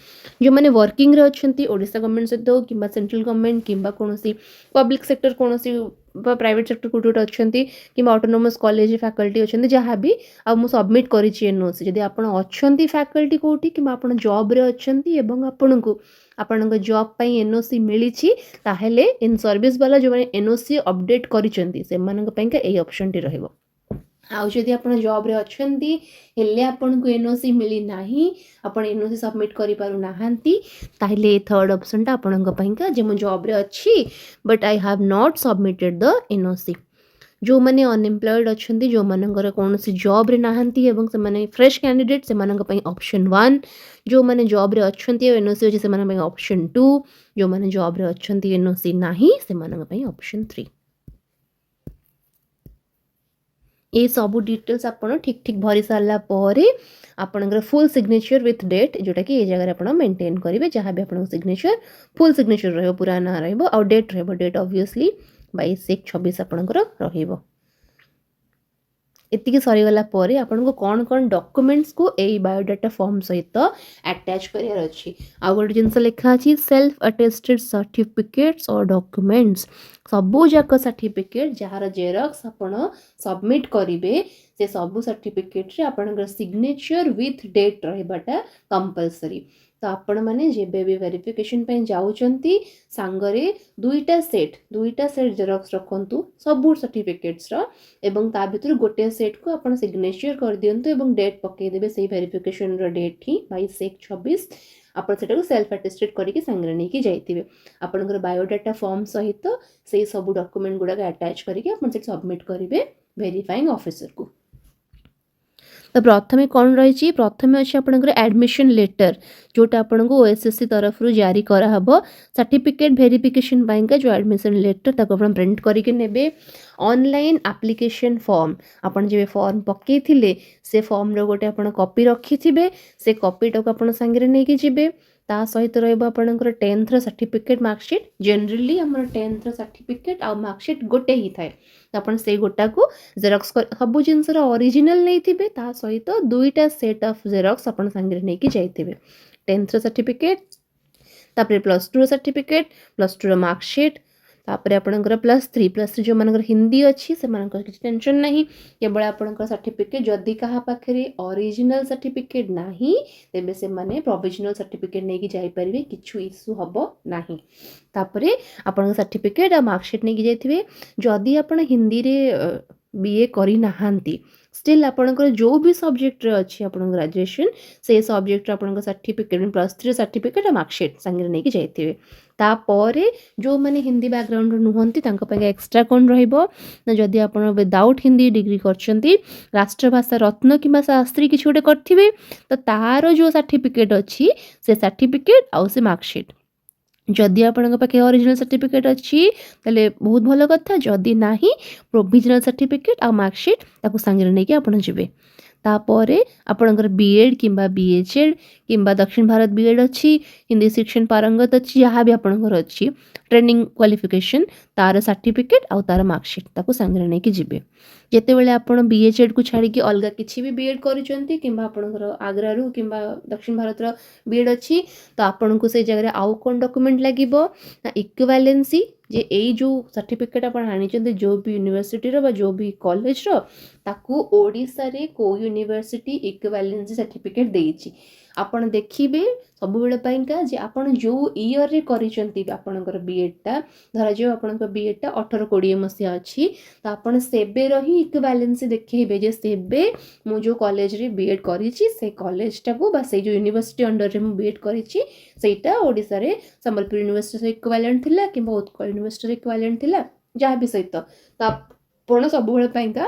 जो माने वर्किंग रे अछंती ओडिशा गवर्नमेंट सहित हो किंबा सेंट्रल गवर्नमेंट किंबा कोनोसी पब्लिक सेक्टर कोनोसी प्राइवेट सेक्टर कोटोट अछंती किंबा ऑटोनोमस कॉलेज फैकल्टी अछंती जहाँ भी आ मु सबमिट करिछि एनओसी जदि आपण अछंती फैकल्टी कोठी किंबा आपण जॉब रे अछंती एवं आपणको आपणक जॉब पई एनओसी मिलिछि ताहेले इन सर्विस वाला जो माने एनओसी अपडेट करिसेंती से मानक पई का ए ऑप्शन टी रहइबो। आउ जदि आपण जॉब रे अछंती हेले आपण को एनओसी मिली नाही आपण एनओसी सबमिट करि पारु नाहंती ताहेले थर्ड ऑप्शन ता आपण को पई का जे मु जॉब रे अछि but I have not submitted the NOC जो माने अनएम्प्लॉयड अछंती जो मानकर कोनोसी जॉब रे नाहंती एवं से माने फ्रेश कैंडिडेट से मानक पई ऑप्शन 1 जो माने जॉब रे अछंती एनओसी अछि से मानक पई ऑप्शन 2 जो माने जॉब रे अछंती एनओसी नाही से मानक पई ऑप्शन 3 ये सब डिटेल्स आपण ठीक ठीक भरी सारला परे आपनकर फुल सिग्नेचर विथ डेट जोटा कि ये जगह आपण मेंटेन करिवे जहाँ भी आपण सिग्नेचर फुल सिग्नेचर रहबो पूरा ना रहबो और डेट रहबो डेट ऑब्वियसली 22/1/26 ଆପଣଙ୍କର ରହିବ। ଏତିକି ସରିଗଲା ପରେ ଆପଣଙ୍କୁ କ'ଣ କ'ଣ ଡକୁମେଣ୍ଟସକୁ ଏଇ ବାୟୋଡାଟା ଫର୍ମ ସହିତ ଆଟାଚ୍ କରିବାର ଅଛି। ଆଉ ଗୋଟେ ଜିନିଷ ଲେଖା ଅଛି ସେଲ୍ଫ ଆଟେଷ୍ଟେଡ୍ ସାର୍ଟିଫିକେଟ୍ସ ଅର୍ ଡକୁମେଣ୍ଟସ୍। ସବୁ ଯାକ ସାର୍ଟିଫିକେଟ୍ ଯାହାର ଜେରକ୍ସ ଆପଣ ସବମିଟ୍ କରିବେ ସେ ସବୁ ସାର୍ଟିଫିକେଟ୍ରେ ଆପଣଙ୍କର ସିଗ୍ନେଚର୍ ୱିଥ୍ ଡେଟ୍ ରହିବାଟା କମ୍ପଲସରି। ତ ଆପଣମାନେ ଯେବେ ବି ଭେରିଫିକେସନ୍ ପାଇଁ ଯାଉଛନ୍ତି ସାଙ୍ଗରେ ଦୁଇଟା ସେଟ୍ ଜେରକ୍ସ ରଖନ୍ତୁ ସବୁ ସାର୍ଟିଫିକେଟ୍ସର ଏବଂ ତା ଭିତରୁ ଗୋଟିଏ ସେଟ୍କୁ ଆପଣ ସିଗ୍ନେଚର୍ କରିଦିଅନ୍ତୁ ଏବଂ ଡେଟ୍ ପକାଇଦେବେ ସେଇ ଭେରିଫିକେସନ୍ର ଡେଟ୍ ହିଁ 22/1/26। ଆପଣ ସେଟାକୁ ସେଲ୍ଫ ଆଟେଷ୍ଟେଡ୍ କରିକି ସାଙ୍ଗରେ ନେଇକି ଯାଇଥିବେ। ଆପଣଙ୍କର ବାୟୋଡାଟା ଫର୍ମ ସହିତ ସେଇ ସବୁ ଡକୁମେଣ୍ଟ ଗୁଡ଼ାକ ଆଟାଚ୍ କରିକି ଆପଣ ସେଠି ସବମିଟ୍ କରିବେ ଭେରିଫାଇଂ ଅଫିସରକୁ। ତ ପ୍ରଥମେ କ'ଣ ରହିଛି, ପ୍ରଥମେ ଅଛି ଆପଣଙ୍କର ଆଡ଼ମିସନ୍ ଲେଟର୍ ଯେଉଁଟା ଆପଣଙ୍କୁ OSSC ତରଫରୁ ଜାରି କରାହେବ ସାର୍ଟିଫିକେଟ୍ ଭେରିଫିକେସନ୍ ପାଇଁକା ଯେଉଁ ଆଡ଼ମିସନ୍ ଲେଟର୍ ତାକୁ ଆପଣ ପ୍ରିଣ୍ଟ କରିକି ନେବେ। ଅନଲାଇନ୍ ଆପ୍ଲିକେସନ୍ ଫର୍ମ ଆପଣ ଯେବେ ଫର୍ମ ପକାଇଥିଲେ ସେ ଫର୍ମର ଗୋଟେ ଆପଣ କପି ରଖିଥିବେ ସେ କପିଟାକୁ ଆପଣ ସାଙ୍ଗରେ ନେଇକି ଯିବେ। ତା ସହିତ ରହିବ ଆପଣଙ୍କର 10th ସାର୍ଟିଫିକେଟ୍ ମାର୍କସିଟ୍। ଜେନେରାଲି ଆମର 10th ସାର୍ଟିଫିକେଟ୍ ଆଉ ମାର୍କସିଟ୍ ଗୋଟେ ହିଁ ଥାଏ। ତ ଆପଣ ସେଇ ଗୋଟାକୁ ଜେରକ୍ସ ସବୁ ଜିନିଷର ଅରିଜିନାଲ୍ ନେଇଥିବେ ତା ସହିତ ଦୁଇଟା ସେଟ୍ ଅଫ୍ ଜେରକ୍ସ ଆପଣ ସାଙ୍ଗରେ ନେଇକି ଯାଇଥିବେ। 10th ସାର୍ଟିଫିକେଟ୍ ତାପରେ +2 ସାର୍ଟିଫିକେଟ୍ +2 ମାର୍କସିଟ୍ ତାପରେ ଆପଣଙ୍କର +3 ଯେଉଁମାନଙ୍କର ହିନ୍ଦୀ ଅଛି ସେମାନଙ୍କର କିଛି ଟେନସନ୍ ନାହିଁ। କେବଳ ଆପଣଙ୍କର ସାର୍ଟିଫିକେଟ୍ ଯଦି କାହା ପାଖରେ ଅରିଜିନାଲ୍ ସାର୍ଟିଫିକେଟ୍ ନାହିଁ ତେବେ ସେମାନେ ପ୍ରୋଭିଜନାଲ୍ ସାର୍ଟିଫିକେଟ୍ ନେଇକି ଯାଇପାରିବେ, କିଛି ଇସ୍ୟୁ ହେବ ନାହିଁ। ତାପରେ ଆପଣଙ୍କ ସାର୍ଟିଫିକେଟ୍ ଆଉ ମାର୍କସିଟ୍ ନେଇକି ଯାଇଥିବେ। ଯଦି ଆପଣ ହିନ୍ଦୀରେ BA କରିନାହାନ୍ତି ଷ୍ଟିଲ୍ ଆପଣଙ୍କର ଯେଉଁ ବି ସବଜେକ୍ଟରେ ଅଛି ଆପଣଙ୍କ ଗ୍ରାଜୁଏସନ୍ ସେଇ ସବଜେକ୍ଟର ଆପଣଙ୍କ ସାର୍ଟିଫିକେଟ୍ +3 ସାର୍ଟିଫିକେଟ୍ ଆଉ ମାର୍କସିଟ୍ ସାଙ୍ଗରେ ନେଇକି ଯାଇଥିବେ। ତାପରେ ଯେଉଁମାନେ ହିନ୍ଦୀ ବ୍ୟାକଗ୍ରାଉଣ୍ଡର ନୁହନ୍ତି ତାଙ୍କ ପାଇଁ ଏକ୍ସଟ୍ରା କ'ଣ ରହିବ ନା ଯଦି ଆପଣ ୱିଦାଉଟ୍ ହିନ୍ଦୀ ଡିଗ୍ରୀ କରିଛନ୍ତି ରାଷ୍ଟ୍ରଭାଷା ରତ୍ନ କିମ୍ବା ଶାସ୍ତ୍ରୀ କିଛି ଗୋଟେ କରିଥିବେ ତ ତାହାର ଯେଉଁ ସାର୍ଟିଫିକେଟ୍ ଅଛି ସେ ସାର୍ଟିଫିକେଟ୍ ଆଉ ସେ ମାର୍କସିଟ୍। ଯଦି ଆପଣଙ୍କ ପାଖେ ଅରିଜିନାଲ୍ ସାର୍ଟିଫିକେଟ୍ ଅଛି ତାହେଲେ ବହୁତ ଭଲ କଥା, ଯଦି ନାହିଁ ପ୍ରୋଭିଜନାଲ୍ ସାର୍ଟିଫିକେଟ୍ ଆଉ ମାର୍କସିଟ୍ ତାକୁ ସାଙ୍ଗରେ ନେଇକି ଆପଣ ଯିବେ। ତାପରେ ଆପଣଙ୍କର B.Ed କିମ୍ବା B.Hed କିମ୍ବା ଦକ୍ଷିଣ ଭାରତ B.Ed ଅଛି, ହିନ୍ଦୀ ଶିକ୍ଷଣ ପାରଙ୍ଗତ ଅଛି, ଯାହା ବି ଆପଣଙ୍କର ଅଛି ଟ୍ରେନିଂ କ୍ୱାଲିଫିକେସନ୍ ତାର ସାର୍ଟିଫିକେଟ୍ ଆଉ ତାର ମାର୍କସିଟ୍ ତାକୁ ସାଙ୍ଗରେ ନେଇକି ଯିବେ। ଯେତେବେଳେ ଆପଣ B.Hedକୁ ଛାଡ଼ିକି ଅଲଗା କିଛି ବି B.Ed କରିଛନ୍ତି କିମ୍ବା ଆପଣଙ୍କର ଆଗ୍ରାରୁ କିମ୍ବା ଦକ୍ଷିଣ ଭାରତର B.Ed ଅଛି ତ ଆପଣଙ୍କୁ ସେଇ ଜାଗାରେ ଆଉ କ'ଣ ଡକୁମେଣ୍ଟ ଲାଗିବ ନା ଇକ୍ୱାଲେନ୍ସି ଯେ ଏଇ ଯେଉଁ ସାର୍ଟିଫିକେଟ୍ ଆପଣ ଆଣିଛନ୍ତି ଯେଉଁ ବି ୟୁନିଭର୍ସିଟିର ବା ଯେଉଁ ବି କଲେଜର ତାକୁ ଓଡ଼ିଶାରେ କେଉଁ ୟୁନିଭର୍ସିଟି ଇକ୍ୱାଲେନ୍ସି ସାର୍ଟିଫିକେଟ୍ ଦେଇଛି। ଆପଣ ଦେଖିବେ ସବୁବେଳେ ପାଇଁକା ଯେ ଆପଣ ଯେଉଁ ଇୟର୍ରେ କରିଛନ୍ତି ଆପଣଙ୍କର B.Edଟା ଧରାଯାଉ ଆପଣଙ୍କ B.Edଟା 18-20 ମସିହା ଅଛି ତ ଆପଣ ସେବେର ହିଁ ଇକ୍ୱାଲେନ୍ସି ଦେଖେଇବେ ଯେ ସେବେ ମୁଁ ଯେଉଁ କଲେଜରେ B.Ed କରିଛି ସେଇ କଲେଜଟାକୁ ବା ସେଇ ଯେଉଁ ୟୁନିଭର୍ସିଟି ଅଣ୍ଡରରେ ମୁଁ B.Ed କରିଛି ସେଇଟା ଓଡ଼ିଶାରେ ସମ୍ବଲପୁର ୟୁନିଭର୍ସିଟିର ଇକ୍ୱାଲେଣ୍ଟ ଥିଲା କିମ୍ବା ଉତ୍କଳ ୟୁନିଭର୍ସିଟିର ଇକ୍ୱାଲେଣ୍ଟ ଥିଲା ଯାହା ବି ସହିତ ତ ଆପଣ ସବୁବେଳେ ପାଇଁକା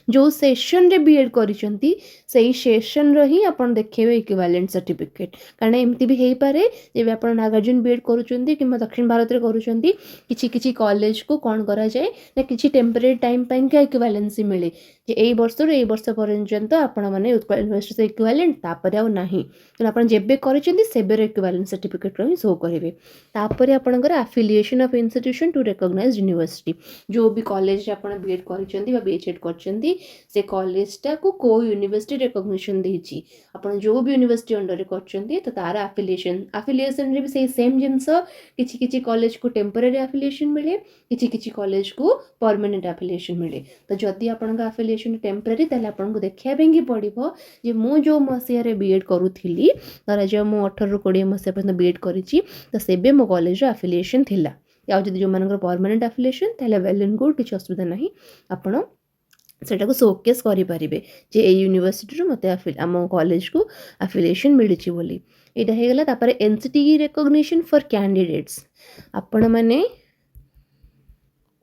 ଯେଉଁ ସେସନ୍ରେ B.Ed କରିଛନ୍ତି ସେଇ ସେସନ୍ର ହିଁ ଆପଣ ଦେଖେଇବେ ଇକ୍ୱାଲେଣ୍ଟ ସାର୍ଟିଫିକେଟ୍। କାରଣ ଏମିତି ବି ହେଇପାରେ ଯେବେ ଆପଣ ନାଗାର୍ଜୁନ B.Ed କରୁଛନ୍ତି କିମ୍ବା ଦକ୍ଷିଣ ଭାରତରେ କରୁଛନ୍ତି କିଛି କିଛି କଲେଜକୁ କ'ଣ କରାଯାଏ ନା କିଛି ଟେମ୍ପୋରାରୀ ଟାଇମ୍ ପାଇଁକା ଇକ୍ୱାଲେନ୍ସି ମିଳେ ଯେ ଏଇ ବର୍ଷରୁ ଏଇ ବର୍ଷ ପର୍ଯ୍ୟନ୍ତ ଆପଣମାନେ ଉତ୍କଳ ୟୁନିଭର୍ସିଟି ଇକ୍ୱାଲେଣ୍ଟ ତାପରେ ଆଉ ନାହିଁ। ତେଣୁ ଆପଣ ଯେବେ କରିଛନ୍ତି ସେବେର ଇକ୍ୱାଲେଣ୍ଟ ସାର୍ଟିଫିକେଟ୍ର ହିଁ ଶୋ କରିବେ। ତାପରେ ଆପଣଙ୍କର affiliation of institution to recognized university ଯେଉଁ ବି କଲେଜରେ ଆପଣ B.Ed କରିଛନ୍ତି ବା B.Hed କରିଛନ୍ତି ସେ କଲେଜଟାକୁ କେଉଁ ୟୁନିଭର୍ସିଟି ରେକଗ୍ନିସନ୍ ଦେଇଛି। ଆପଣ ଯେଉଁ ବି ୟୁନିଭର୍ସିଟି ଅଣ୍ଡରରେ କରିଛନ୍ତି ତ ତାର ଆଫିଲିଏସନ୍ରେ ବି ସେଇ ସେମ୍ ଜିନିଷ କିଛି କିଛି କଲେଜକୁ ଟେମ୍ପୋରାରୀ ଆଫିଲିଏସନ୍ ମିଳେ କିଛି କିଛି କଲେଜକୁ ପରମାନେଣ୍ଟ ଆଫିଲିଏସନ୍ ମିଳେ। ତ ଯଦି ଆପଣଙ୍କ ଆଫିଲିଏସନ୍ ଟେମ୍ପୋରାରୀ ତାହେଲେ ଆପଣଙ୍କୁ ଦେଖିବା ପାଇଁକି ପଡ଼ିବ ଯେ ମୁଁ ଯେଉଁ ମସିହାରେ B.Ed କରୁଥିଲି ଧରାଯାଉ ମୁଁ 18-20 ମସିହା ପର୍ଯ୍ୟନ୍ତ B.Ed କରିଛି ତ ସେବେ ମୋ କଲେଜର ଆଫିଲିଏସନ୍ ଥିଲା। ଆଉ ଯଦି ଯେଉଁମାନଙ୍କର ପରମାନେଣ୍ଟ ଆଫିଲିଏସନ୍ ତାହେଲେ ୱେଲ୍ ଆଣ୍ଡ ଗୁଡ୍, କିଛି ଅସୁବିଧା ନାହିଁ, ଆପଣ ସେଟାକୁ ଶୋକେସ୍ କରିପାରିବେ ଯେ ଏଇ ୟୁନିଭର୍ସିଟିରୁ ମୋତେ ଆମ କଲେଜକୁ ଆଫିଲିଏସନ୍ ମିଳିଛି ବୋଲି। ଏଇଟା ହେଇଗଲା। ତାପରେ NCTE ରେକଗ୍ନିସନ୍ ଫର୍ କ୍ୟାଣ୍ଡିଡେଟ୍ସ ଆପଣମାନେ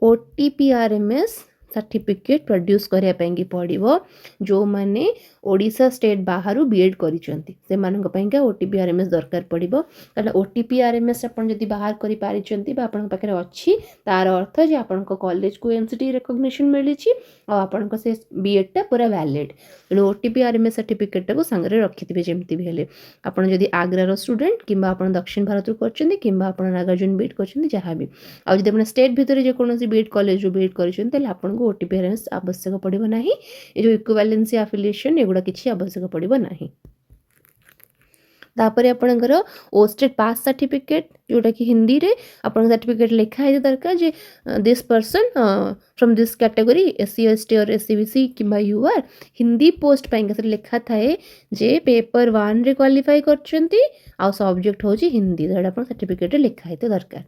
OTPRMS सर्टिफिकेट प्रोड्यूस करने पड़ो जो मैंने ओडिशा स्टेट बाहर बीएड करिसेंती से मानक पइका ओटीपी आरएमएस दरकार पड़ो ताले ओटीपी आरएमएस आपन जदि बाहर करि पारिसेंती बा आपन पाखरे अछि तार अर्थ जे आपन कॉलेज को एनसीटी रिकॉग्निशन मिली छि आ आपन से बीएड टा पूरा वैलिड तेणु ओटीपी आरएमएस सर्टिफिकेट को संगे रखिथिबे जेमती भी हेले आपन जदि आग्रार स्टूडेंट किंबा आपन दक्षिण भारत रू करछन्ती किंबा आपन नागार्जुन बीएड करछन्ती जहाँ भी आ जदि आपन स्टेट भितर जे कोनोसी बीएड कॉलेज रू बीएड करछन्ती ताले आपन को ओटीपी आरएमएस आवश्यक पड़िबो नाही ए जो इक्विवेलेंसी एफिलिएशन एगुडा किछि आवश्यक पड़िबो नाही तापर आपणकर ओस्टेड पास सर्टिफिकेट जोटा कि हिंदी रे आपन सर्टिफिकेट लिखा है दरकार जे this person from this category SC ST और एससीबीसी किंबा यूआर हिंदी पोस्ट पाइंका लिखा थाए जे पेपर 1 रे क्वालिफाई करछंती आ सब्जेक्ट होची हिंदी दैट आपन सर्टिफिकेट लिखा है दरकार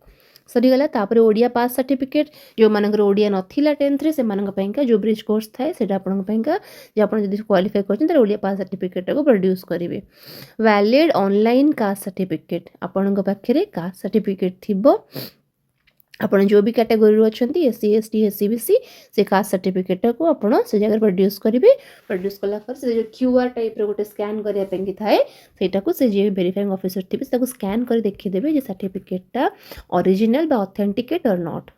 सरीगला तापर ओडिया पास सर्टिफिकेट जो मानकर ओडिया नथिला 10th रे से मानक पइका जो ब्रिज कोर्स थाए सेटा आपन पइका जे आपन जदि क्वालिफाई करछन त ओडिया पास सर्टिफिकेट को प्रोड्यूस करिवे वैलिड ऑनलाइन कास्ट सर्टिफिकेट आपन पाखरे कास्ट सर्टिफिकेट थिबो आपन जो भी कैटेगरी रो अछंती एससी एसटी एससीबीसी से कास्ट सर्टिफिकेट को आपन से जगह प्रोड्यूस करिवे प्रोड्यूस कला पर से जो क्यूआर टाइप रो गोटे स्कैन करिया पेंगी थाए सेटा को से जे वेरीफाइंग ऑफिसर थिबे ताको स्कैन कर देखि देबे जे सर्टिफिकेटटा ओरिजिनल बा ऑथेंटिकेट और नॉट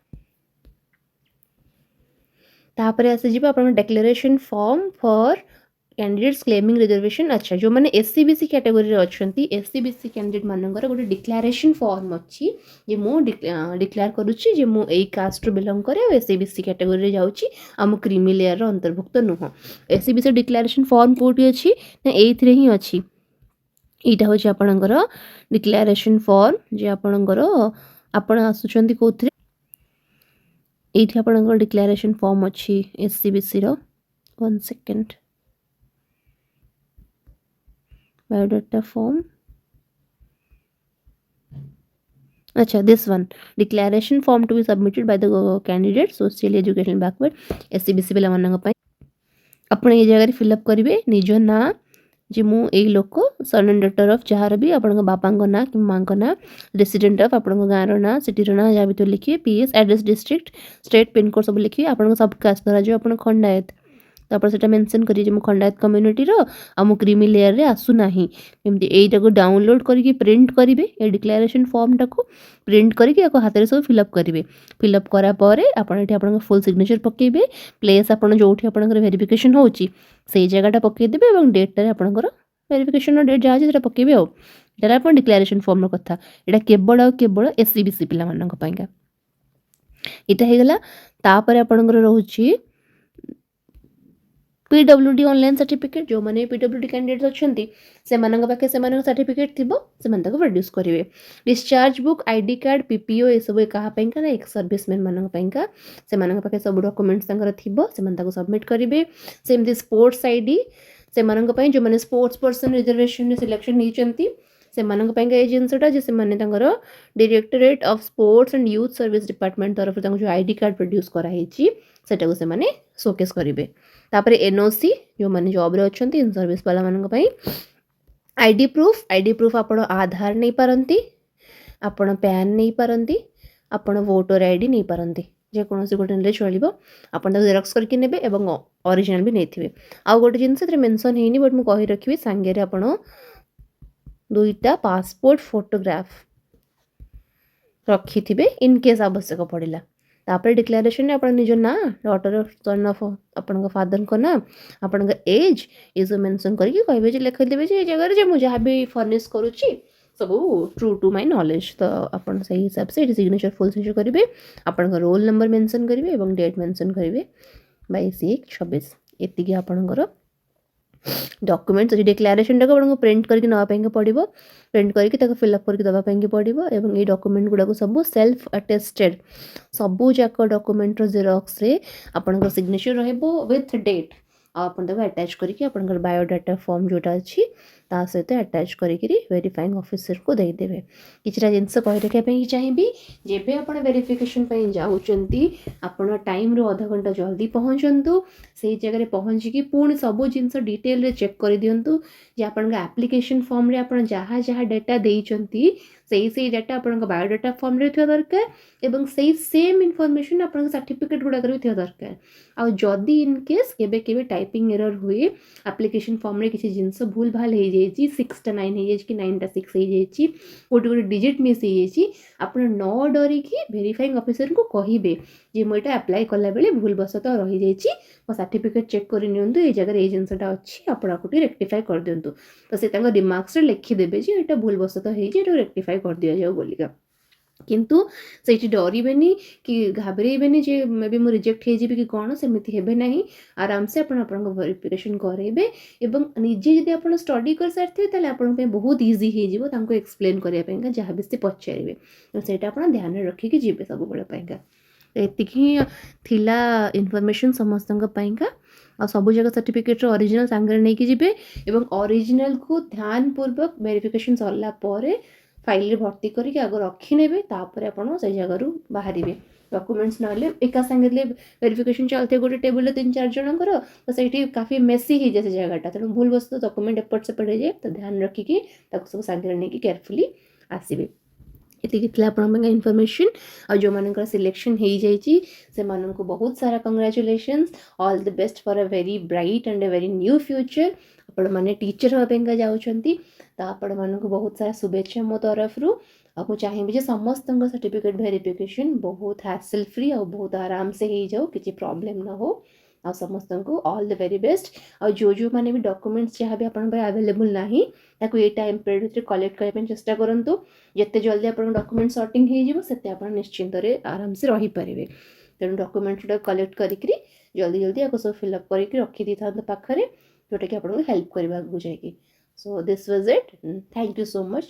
तापर आसे जिबा आपन declaration form for candidates claiming reservation अच्छा जो मैंने एससीबीसी कैटेगरी रे अछंती एससीबीसी कैंडिडेट मानकर गोटे डिक्लेरेशन फॉर्म अछि जे मु डिक्लेयर करूची जे मु एई कास्ट रो बिलोंग करे एससीबीसी कैटेगरी रे जाउची आ मु क्रीमी लेयर रो अंतर्भुक्त नुह एससीबीसी डिक्लेरेशन फॉर्म कोठी अछि ना एइथरे ही अछि एटा होची आपनकर डिक्लेरेशन फॉर्म जे आपनकर आपण आसुचंती कोथरे एइठी आपनकर डिक्लेरेशन फॉर्म अछि एससीबीसी रो 1 सेकंड biodata form अच्छा this one declaration form to be submitted by the candidate socially educational backward SCBC पिला मानक पय आपण ए जगह फिल अप करिवे निज ना जे मु ए लोक सन एंड डॉटर ऑफ जहार भी आपण बापा ना कि मां ना रेसिडेंट ऑफ आपण गाँव रो ना सिटी रो ना या भी तो लिखिए PS address district state pin code सब लिखिए आपण सब कास्ट धरा जो आपण खंडायत तापर सेटा मेंशन करी जे मु खंडायत कम्युनिटी रो आ मु क्रीमी लेयर रे आसु नाही एमती एटा को डाउनलोड करिके प्रिंट करिवे ए डिक्लेरेशन फॉर्म टाको प्रिंट करिके एको हाथ रे सब फिल अप करिवे फिल अप करा परे आपण एठी आपण फुल सिग्नेचर पकेबे प्लेस आपण जोठी आपण वेरिफिकेशन होउची सेई जगहटा पके देबे एवं डेट रे आपण वेरिफिकेशन डेट जा जेटा पकेबे हो एटा आपण डिक्लेरेशन फॉर्म रो कथा एटा केवल एससीबीसी पिला मानक पाइका एटा हे गला तापर आपण रहउची पीडब्ल्यूडी ऑनलाइन सर्टिफिकेट जो माने पीडब्ल्यूडी कैंडिडेट्स अछंती से मानक पाखे से मानक सर्टिफिकेट थिबो से मानक प्रोड्यूस करिवे discharge book ID card PPO ए सब कहा पेंका ना एक सर्विसमैन मानक पेंका से मानक पाखे सब डॉक्यूमेंट्स संगर थिबो से मानक सबमिट करिवे सेमती स्पोर्ट्स आईडी से मानक पय जो माने स्पोर्ट्स पर्सन रिजर्वेशन सिलेक्शन हिचंती से मानक पेंका ए जिंसटा जे से माने तंगर directorate of sports and youth service department तरफ तंग जो आईडी कार्ड प्रोड्यूस करा हिची सेटा को से माने शोकेस करिवे तापर एनओसी जो माने जॉब रे अछंती इन सर्विस वाला मानक पय आईडी प्रूफ आपण आधार नहीं पारंती आपण पैन नहीं पारंती आपण वोटर आईडी नहीं पारंती जे कोनोसी गोटे ने चलिबो आपण त जेरॉक्स करके नेबे एवं ओरिजिनल भी नेथिबे आ गोटे जिंस रे मेंशन हेनी बट मु कहि रखिबे संगे रे आपण दुईटा पासपोर्ट फोटोग्राफ रखिथिबे इन केस आवश्यक पड़िला तापर डिक्लेरेशन अपन निज ना daughter of son of upon father को ना अपन एज ये सब मेंशन करके कहबे जे लिख देबे जे जगह जे मु जहाँ भी फर्निश करूची सब ट्रू टू माय नॉलेज तो अपन सही हिसाब से सिग्नेचर फुल सिग्नेचर करिवे अपन रोल नंबर मेंशन करिवे एवं डेट मेंशन करिवे 22/1/26 एतिकी आपनकर डॉक्यूमेंट्स अच्छी डिक्लेरेशन टाक आपको प्रिंट करके नापी पड़ो प्रिंट करके फिलअप करके दवापाई पड़ो और ये डॉक्यूमेंट गुड़ाक सब सेल्फ अटेस्टेड सबू जाक डॉक्यूमेंट जेरॉक्स रे आपन सिग्नेचर रहिबो विथ डेट आपन अटैच करके आपन बायोडाटा फॉर्म जोटा अच्छी ता सहित अटैच करी वेरीफाइंग ऑफिसर को देदेवे किछटा जिनस कहि रखा चाहिए जेबे आप वेरिफिकेशन जाऊँच आपण टाइम रो आधा घंटा जल्दी पहुँचतु ସେଇ ଜାଗାରେ ପହଞ୍ଚିକି ପୁଣି ସବୁ ଜିନିଷ ଡିଟେଲରେ ଚେକ୍ କରିଦିଅନ୍ତୁ ଯେ ଆପଣଙ୍କ ଆପ୍ଲିକେସନ୍ ଫର୍ମରେ ଆପଣ ଯାହା ଯାହା ଡାଟା ଦେଇଛନ୍ତି ସେଇ ଡାଟା ଆପଣଙ୍କ ବାୟୋଡାଟା ଫର୍ମରେ ଥିବା ଦରକାର ଏବଂ ସେଇ ସେମ୍ ଇନଫର୍ମେସନ୍ ଆପଣଙ୍କ ସାର୍ଟିଫିକେଟ୍ ଗୁଡ଼ାକରେ ବି ଥିବା ଦରକାର। ଆଉ ଯଦି ଇନ୍ କେସ୍ କେବେ କେବେ ଟାଇପିଂ ଏରର୍ ହୁଏ, ଆପ୍ଲିକେସନ୍ ଫର୍ମରେ କିଛି ଜିନିଷ ଭୁଲ ଭାଲ ହେଇଯାଇଛି, 6ଟା 9 ହେଇଯାଇଛି କି 9ଟା 6 ହେଇଯାଇଛି, କୋଉଠି ଗୋଟେ ଡିଜିଟ୍ ମିସ୍ ହେଇଯାଇଛି, ଆପଣ ନ ଡରିକି ଭେରିଫାଇଂ ଅଫିସରଙ୍କୁ କହିବେ ଯେ ମୁଁ ଏଇଟା ଆପ୍ଲାଏ କଲାବେଳେ ଭୁଲବଶତଃ ରହିଯାଇଛି, ମୋ ସାର୍ଟିଫିକେଟ୍ ଚେକ୍ କରି ନିଅନ୍ତୁ, ଏଇ ଜାଗାରେ ଏଇ ଜିନିଷଟା ଅଛି, ଆପଣ ଆକୁ ଟିକେ ରେକ୍ଟିଫାଏ କରିଦିଅନ୍ତୁ। ତ ସେ ତାଙ୍କ ରିମାର୍କସରେ ଲେଖିଦେବେ ଯେ ଏଇଟା ଭୁଲବଶତଃ ହେଇଛି, ଏଇଟାକୁ ରେକ୍ଟିଫାଏ କରିଦିଆଯାଉ ବୋଲିକା। କିନ୍ତୁ ସେଇଠି ଡରିବେନି କି ଘାବରେଇବେନି ଯେ ମେ ବି ମୁଁ ରିଜେକ୍ଟ ହେଇଯିବି କି କ'ଣ, ସେମିତି ହେବେ ନାହିଁ। ଆରାମସେ ଆପଣ ଆପଣଙ୍କ ଭେରିଫିକେସନ୍ କରାଇବେ ଏବଂ ନିଜେ ଯଦି ଆପଣ ଷ୍ଟଡି କରିସାରିଥିବେ ତାହେଲେ ଆପଣଙ୍କ ପାଇଁ ବହୁତ ଇଜି ହେଇଯିବ ତାଙ୍କୁ ଏକ୍ସପ୍ଲେନ୍ କରିବା ପାଇଁକା ଯାହା ବି ସେ ପଚାରିବେ। ତ ସେଇଟା ଆପଣ ଧ୍ୟାନରେ ରଖିକି ଯିବେ ସବୁବେଳେ ପାଇଁକା। ଏତିକି ହିଁ ଥିଲା ଇନଫର୍ମେସନ୍ ସମସ୍ତଙ୍କ ପାଇଁକା। ଆଉ ସବୁଯାକ ସାର୍ଟିଫିକେଟ୍ର ଅରିଜିନାଲ୍ ସାଙ୍ଗରେ ନେଇକି ଯିବେ ଏବଂ ଅରିଜିନାଲ୍କୁ ଧ୍ୟାନପୂର୍ବକ ଭେରିଫିକେସନ୍ ସରିଲା ପରେ ଫାଇଲ୍ରେ ଭର୍ତ୍ତି କରିକି ଆଗ ରଖିନେବେ, ତାପରେ ଆପଣ ସେଇ ଜାଗାରୁ ବାହାରିବେ। ଡକୁମେଣ୍ଟସ୍ ନହେଲେ ଏକା ସାଙ୍ଗରେ ଭେରିଫିକେସନ୍ ଚାଲିଥିବ ଗୋଟେ ଟେବୁଲ୍ରେ 3-4 ଜଣଙ୍କର, ତ ସେଇଠି କାଫି ମେସି ହେଇଯାଏ ସେ ଜାଗାଟା, ତେଣୁ ଭୁଲବଶତଃ ଡକୁମେଣ୍ଟ ଏପଟ ସେପଟ ହେଇଯାଏ। ତ ଧ୍ୟାନ ରଖିକି ତାକୁ ସବୁ ସାଙ୍ଗରେ ନେଇକି କେୟାରଫୁଲି ଆସିବେ। ଏତିକି ଥିଲା ଆପଣଙ୍କ ପାଇଁ ଇନଫର୍ମେସନ୍। ଆଉ ଯେଉଁମାନଙ୍କର ସିଲେକ୍ସନ୍ ହେଇଯାଇଛି ସେମାନଙ୍କୁ ବହୁତ ସାରା congratulations, all the best for a very bright and a very new future. ଆପଣମାନେ ଟିଚର୍ ହେବା ପାଇଁକା ଯାଉଛନ୍ତି, ତ ଆପଣମାନଙ୍କୁ ବହୁତ ସାରା ଶୁଭେଚ୍ଛା ମୋ ତରଫରୁ। ଆଉ ମୁଁ ଚାହିଁବି ଯେ ସମସ୍ତଙ୍କ ସାର୍ଟିଫିକେଟ୍ ଭେରିଫିକେସନ୍ ବହୁତ ହାସଲ୍ ଫ୍ରି ଆଉ ବହୁତ ଆରାମସେ ହେଇଯାଉ, କିଛି ପ୍ରୋବ୍ଲେମ୍ ନ ହଉ। ଆଉ ସମସ୍ତଙ୍କୁ ଅଲ୍ ଦ ଭେରି ବେଷ୍ଟ। ଆଉ ଯେଉଁମାନେ ବି ଡକୁମେଣ୍ଟସ୍ ଯାହା ବି ଆପଣଙ୍କ ପାଇଁ ଆଭେଲେବୁଲ୍ ନାହିଁ ତାକୁ ଏଇ ଟାଇମ୍ ପିରିୟଡ଼ ଭିତରେ କଲେକ୍ଟ କରିବା ପାଇଁ ଚେଷ୍ଟା କରନ୍ତୁ। ଯେତେ ଜଲ୍ଦି ଆପଣଙ୍କ ଡକୁମେଣ୍ଟ ସର୍ଟିଂ ହେଇଯିବ ସେତେ ଆପଣ ନିଶ୍ଚିନ୍ତରେ ଆରାମସେ ରହିପାରିବେ। ତେଣୁ ଡକୁମେଣ୍ଟଟା କଲେକ୍ଟ କରିକିରି ଜଲ୍ଦି ଆକୁ ସବୁ ଫିଲ୍ଅପ୍ କରିକି ରଖିଦେଇଥାନ୍ତୁ ପାଖରେ, ଯେଉଁଟାକି ଆପଣଙ୍କୁ ହେଲ୍ପ କରିବା ଆଗକୁ ଯାଇକି। So this was it. Thank you so much.